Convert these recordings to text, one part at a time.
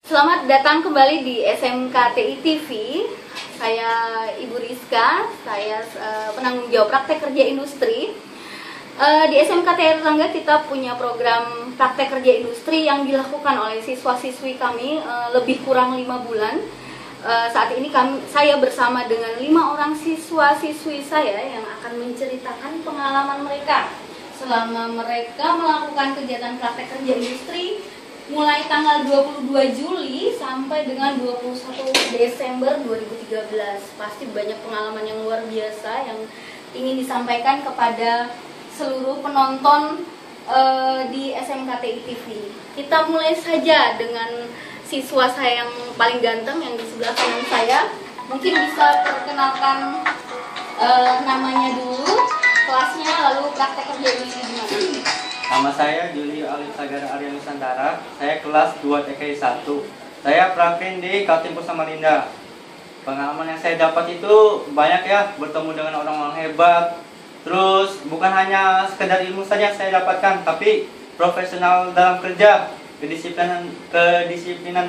Selamat datang kembali di SMKTI TV. Saya Ibu Rizka, saya penanggung jawab praktek kerja industri. Di SMKTI Erlangga kita punya program praktek kerja industri yang dilakukan oleh siswa-siswi kami lebih kurang 5 bulan. Saat ini saya bersama dengan 5 orang siswa-siswi saya yang akan menceritakan pengalaman mereka selama mereka melakukan kegiatan praktek kerja industri mulai tanggal 22 Juli sampai dengan 21 Desember 2013. Pasti banyak pengalaman yang luar biasa yang ingin disampaikan kepada seluruh penonton di SMKTI TV. Kita mulai saja dengan siswa saya yang paling ganteng yang di sebelah kanan saya. Mungkin bisa perkenalkan namanya dulu, kelasnya, lalu praktek kerja industri gimana? Nama saya Julio Alif Sagara Arya Nusantara. Saya kelas 2 TKI 1. Saya praktek di Kaltimpus Samarinda. Pengalaman yang saya dapat itu banyak ya, bertemu dengan orang-orang hebat. Terus bukan hanya sekedar ilmu saja yang saya dapatkan, tapi profesional dalam kerja, kedisiplinan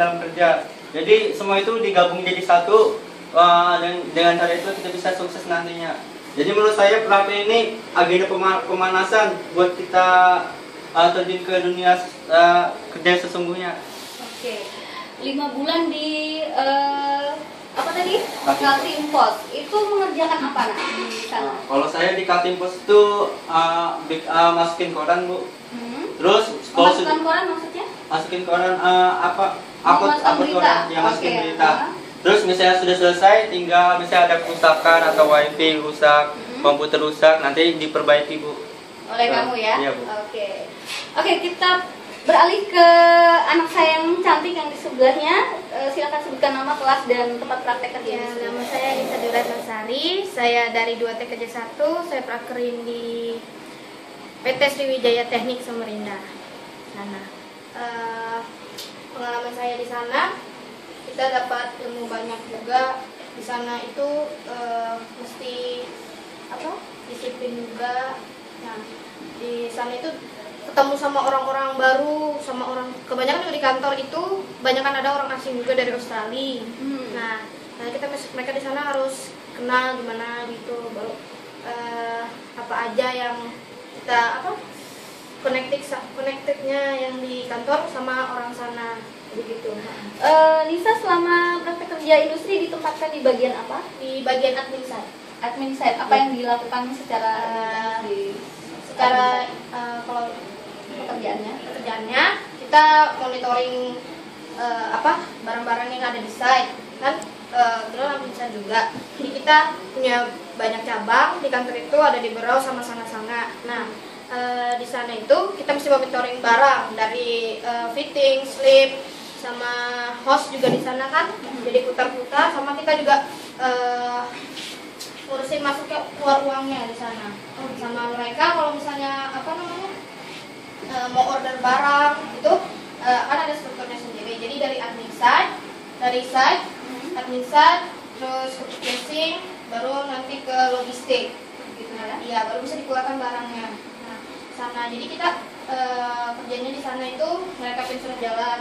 dalam kerja. Jadi semua itu digabung jadi satu, dan dengan cara itu kita bisa sukses nantinya. Jadi menurut saya pelatihan ini agenda pemanasan buat kita terjun ke dunia kerja sesungguhnya. Oke, 5 bulan di apa tadi? Kaltimpos. Itu mengerjakan apa di sana? Kalau saya di Kaltimpos itu masukin koran, Bu. Terus masukin koran maksudnya? Masukin koran upload koran, ya masukin berita. Terus misalnya sudah selesai, tinggal misalnya ada kerusakan atau wifi rusak, komputer rusak, nanti diperbaiki, Bu. Oleh kamu ya? Iya, Bu. Oke, kita beralih ke anak saya yang cantik yang di sebelahnya. Silakan sebutkan nama, kelas, dan tempat praktek kerja. Ya, nama saya Nisa Duratnasari. Saya dari 2T Kerja 1. Saya prakerin di PT Sriwijaya Teknik Samarinda. Sana. Pengalaman saya di sana, kita dapat ilmu banyak juga. Di sana itu mesti disiplin juga. Nah, di sana itu ketemu sama orang-orang baru, sama orang, kebanyakan di kantor itu kebanyakan ada orang asing juga dari Australia. Nah, mereka di sana harus kenal gimana gitu, baru apa aja yang kita connectednya yang di kantor sama orang sana begitu. Nisa selama praktek kerja industri ditempatkan di bagian apa? Di bagian admin side. Admin side. Apa yang dilakukan secara kalau pekerjaannya kita monitoring barang-barang yang ada di site kan, kebetulan admin side juga. Jadi kita punya banyak cabang di kantor itu, ada di Berau sama Sanga-Sanga. Nah, di sana itu kita mesti monitoring barang dari fitting, slip, sama host juga di sana kan, jadi putar-putar, sama kita juga ngurusin masuk ke keluar uangnya di sana. Sama mereka kalau misalnya mau order barang itu kan ada strukturnya sendiri. Jadi dari admin side, admin side, terus ke purchasing, baru nanti ke logistik, gitu ya. Iya, baru bisa dikeluarkan barangnya. Nah, sana jadi kita kerjanya di sana itu merekapin surat jalan.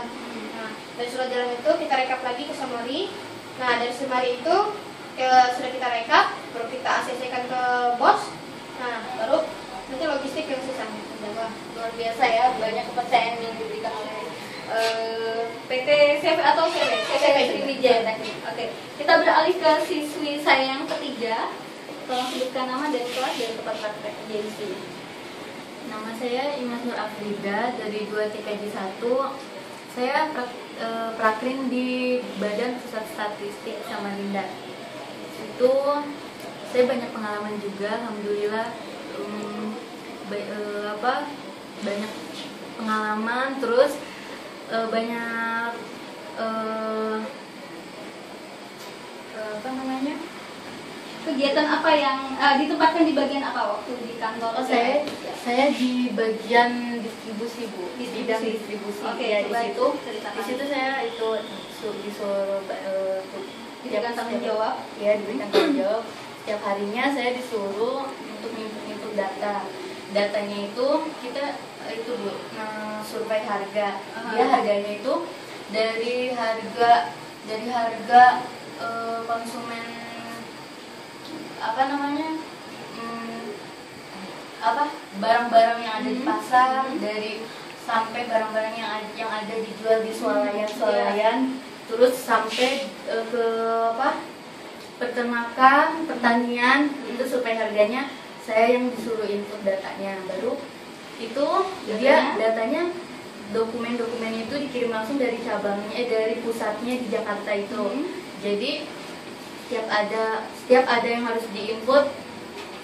Nah, dari surat jalan itu kita rekap lagi ke summary. Nah, dari summary itu sudah kita rekap, baru kita ACC-kan ke bos. Nah, baru nanti logistik yang sisanya. luar biasa ya, banyak kepercayaan yang diberikan oleh PT CV atau CV Sriwijaya Teknik. Oke, kita beralih ke siswi saya yang ketiga. Tolong sebutkan nama dan kelas dan tempat praktek kerja industri. Nama saya Imas Nur Afrida dari 2 TKJ 1. Saya prakrin di Badan Pusat Statistik Samarinda. Itu saya banyak pengalaman juga, alhamdulillah. Banyak pengalaman, terus banyak kegiatan apa yang ditempatkan di bagian apa waktu di kantor? Saya di bagian distribusi, Bu. Di bidang distribusi. Oke, ya, di situ saya itu disuruh diberikan tanggung jawab. Ya, diberikan tanggung jawab. Setiap harinya saya disuruh untuk input data. Datanya itu kita survei harga. Dia harganya itu dari harga konsumen apa namanya barang-barang yang ada di pasar, dari sampai barang-barang yang ada dijual di swalayan, terus sampai ke peternakan, pertanian, itu supaya harganya saya yang disuruh input datanya. Baru itu dia datanya, dokumen-dokumen itu dikirim langsung dari cabangnya, dari pusatnya di Jakarta itu. Jadi setiap ada yang harus diinput,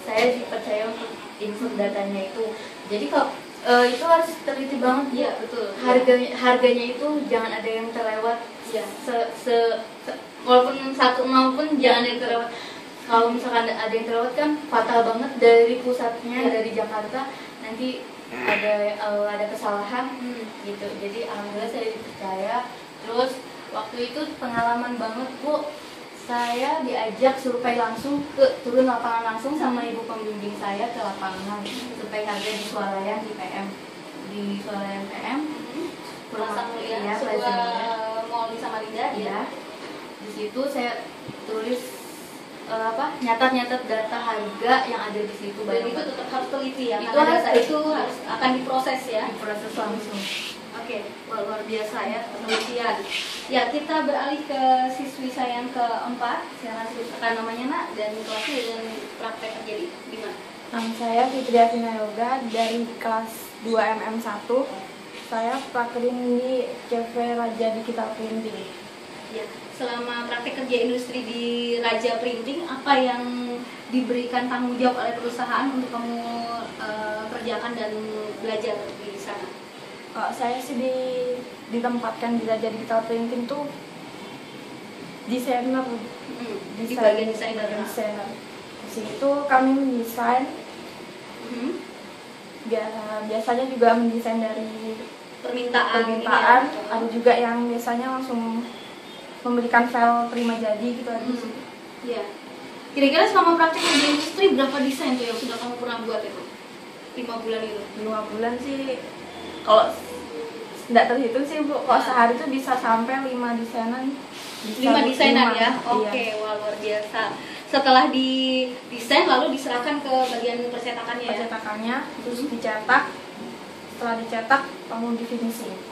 saya dipercaya untuk input datanya itu. Jadi kalau itu harus teliti banget. Iya, betul. Harganya itu jangan ada yang terlewat. Iya. Walaupun 1 pun jangan ada yang terlewat. Kalau misalkan ada yang terlewat kan fatal banget, dari pusatnya, dari Jakarta, nanti ada kesalahan gitu. Jadi alhamdulillah saya dipercaya. Terus waktu itu pengalaman banget, Bu. Saya diajak survei langsung, turun lapangan langsung sama ibu pembimbing saya ke lapangan, survei harga di swalayan, di swalayan PM, Plaza Mulia, ya, sebuah mall di Samarinda. ya. Di situ saya tulis nyatat data harga yang ada di situ. Dan itu tetap harus teliti ya, Itu karena harus data itu harus akan diproses ya. diproses langsung. Oke, luar biasa ya penelitian. Ya, kita beralih ke siswi saya yang keempat. Silakan sebutkan namanya, Nak, dan kelasnya dan praktek kerja di mana? Nama saya Fitri Athina Yoga dari kelas 2 MM1. Saya prakrin di CV Raja Digital Printing. Ya, selama praktek kerja industri di Raja Printing, apa yang diberikan tanggung jawab oleh perusahaan untuk kamu kerjakan dan belajar di sana? Saya sih ditempatkan di Raja Digital Printing tuh desainer, Di bagian desainer. Di situ kami mendesain. Biasanya juga mendesain dari permintaan. Ada juga yang biasanya langsung memberikan file terima jadi gitu aja sih. Iya. Kira-kira selama praktek kerja industri berapa desain tuh yang sudah kamu pernah buat itu? 5 bulan itu? 5 bulan sih, kalau tidak terhitung sih Bu, kalau sehari itu bisa sampai 5 desainan. 5 desainan ya? Oke, Iya. wah luar biasa. Setelah didesain lalu diserahkan ke bagian percetakannya ya? Percetakannya, terus dicetak. Setelah dicetak, lalu di finishing.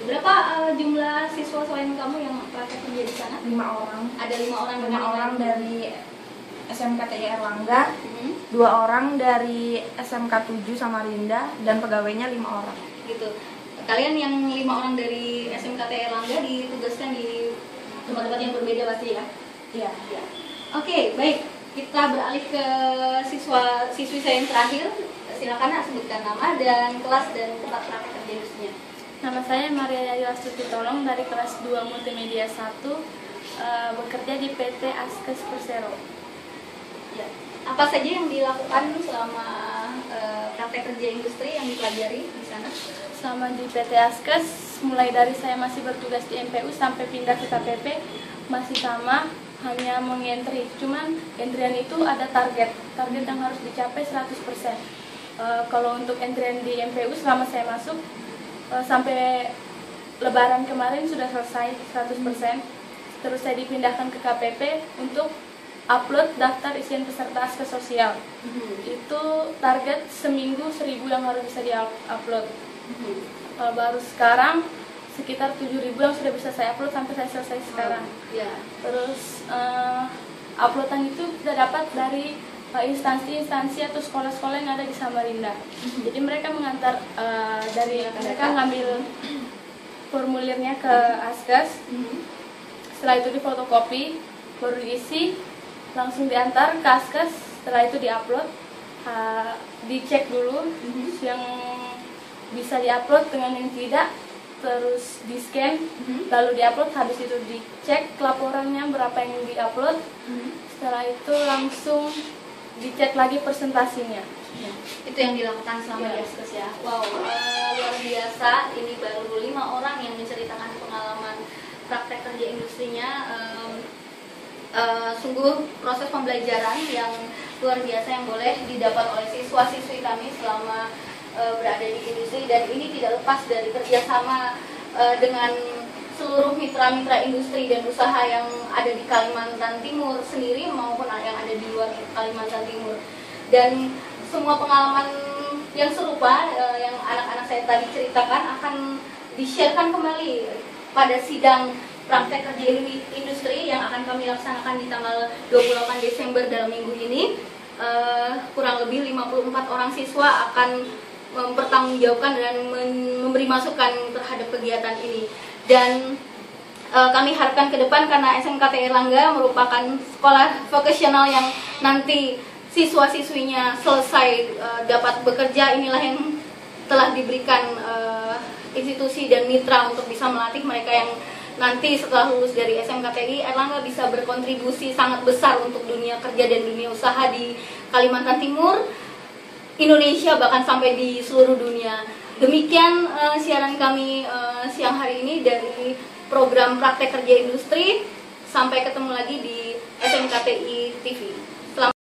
Berapa jumlah siswa selain kamu yang praktek kerja di sana? 5 orang. Ada 5 orang. 5 orang dari SMKTI Erlangga, 2 Hmm? orang dari SMK 7 Samarinda, dan pegawainya 5 orang. Gitu. Kalian yang 5 orang dari SMKT Erlangga ditugaskan di tempat-tempat yang berbeda pasti ya? Iya. Ya. Oke, baik. Kita beralih ke siswi saya yang terakhir. Silakan Nak, sebutkan nama dan kelas dan tempat praktek kerja industrinya. Nama saya Maria Yayu Astuti Tolong dari kelas 2 Multimedia 1, bekerja di PT Askes Persero. Ya. Apa saja yang dilakukan selama praktek kerja industri yang dipelajari di sana? Selama di PT Askes, mulai dari saya masih bertugas di MPU sampai pindah ke KPP, masih sama, hanya mengentry. Cuman entrian itu ada target yang harus dicapai 100%. Kalau untuk entrian di MPU selama saya masuk, sampai Lebaran kemarin sudah selesai 100%. Terus saya dipindahkan ke KPP untuk upload daftar isian peserta Askes Sosial. Itu target seminggu 1000 yang harus bisa di-upload. Kalau baru sekarang sekitar 7.000 yang sudah bisa saya upload sampai saya selesai sekarang. Ya. Terus uploadan itu kita dapat dari instansi-instansi atau sekolah-sekolah yang ada di Samarinda. Jadi mereka mengantar mereka ngambil formulirnya ke Askes. Setelah itu difotokopi, baru diisi, langsung diantar ke Askes. Setelah itu diupload, dicek dulu yang bisa diupload dengan yang tidak, terus di scan, lalu diupload. Habis itu dicek laporannya berapa yang diupload. Setelah itu langsung dicek lagi presentasinya. Ya, itu yang dilakukan selama di Askes ya. Wow, luar biasa. Ini baru 5 orang yang menceritakan pengalaman praktek kerja industrinya. Sungguh proses pembelajaran yang luar biasa yang boleh didapat oleh siswa-siswi kami selama berada di industri, dan ini tidak lepas dari kerjasama dengan seluruh mitra-mitra industri dan usaha yang ada di Kalimantan Timur sendiri maupun yang ada di luar Kalimantan Timur. Dan semua pengalaman yang serupa yang anak-anak saya tadi ceritakan akan di-sharekan kembali pada sidang praktek kerja industri yang akan kami laksanakan di tanggal 28 Desember dalam minggu ini. Kurang lebih 54 orang siswa akan mempertanggungjawabkan dan memberi masukan terhadap kegiatan ini. Dan kami harapkan ke depan, karena SMKT Airlangga merupakan sekolah vokasional yang nanti siswa-siswinya selesai dapat bekerja, inilah yang telah diberikan institusi dan mitra untuk bisa melatih mereka yang nanti setelah lulus dari SMKTI Airlangga bisa berkontribusi sangat besar untuk dunia kerja dan dunia usaha di Kalimantan Timur, Indonesia, bahkan sampai di seluruh dunia. Demikian siaran kami siang hari ini dari program Praktek Kerja Industri. Sampai ketemu lagi di SMKTI TV.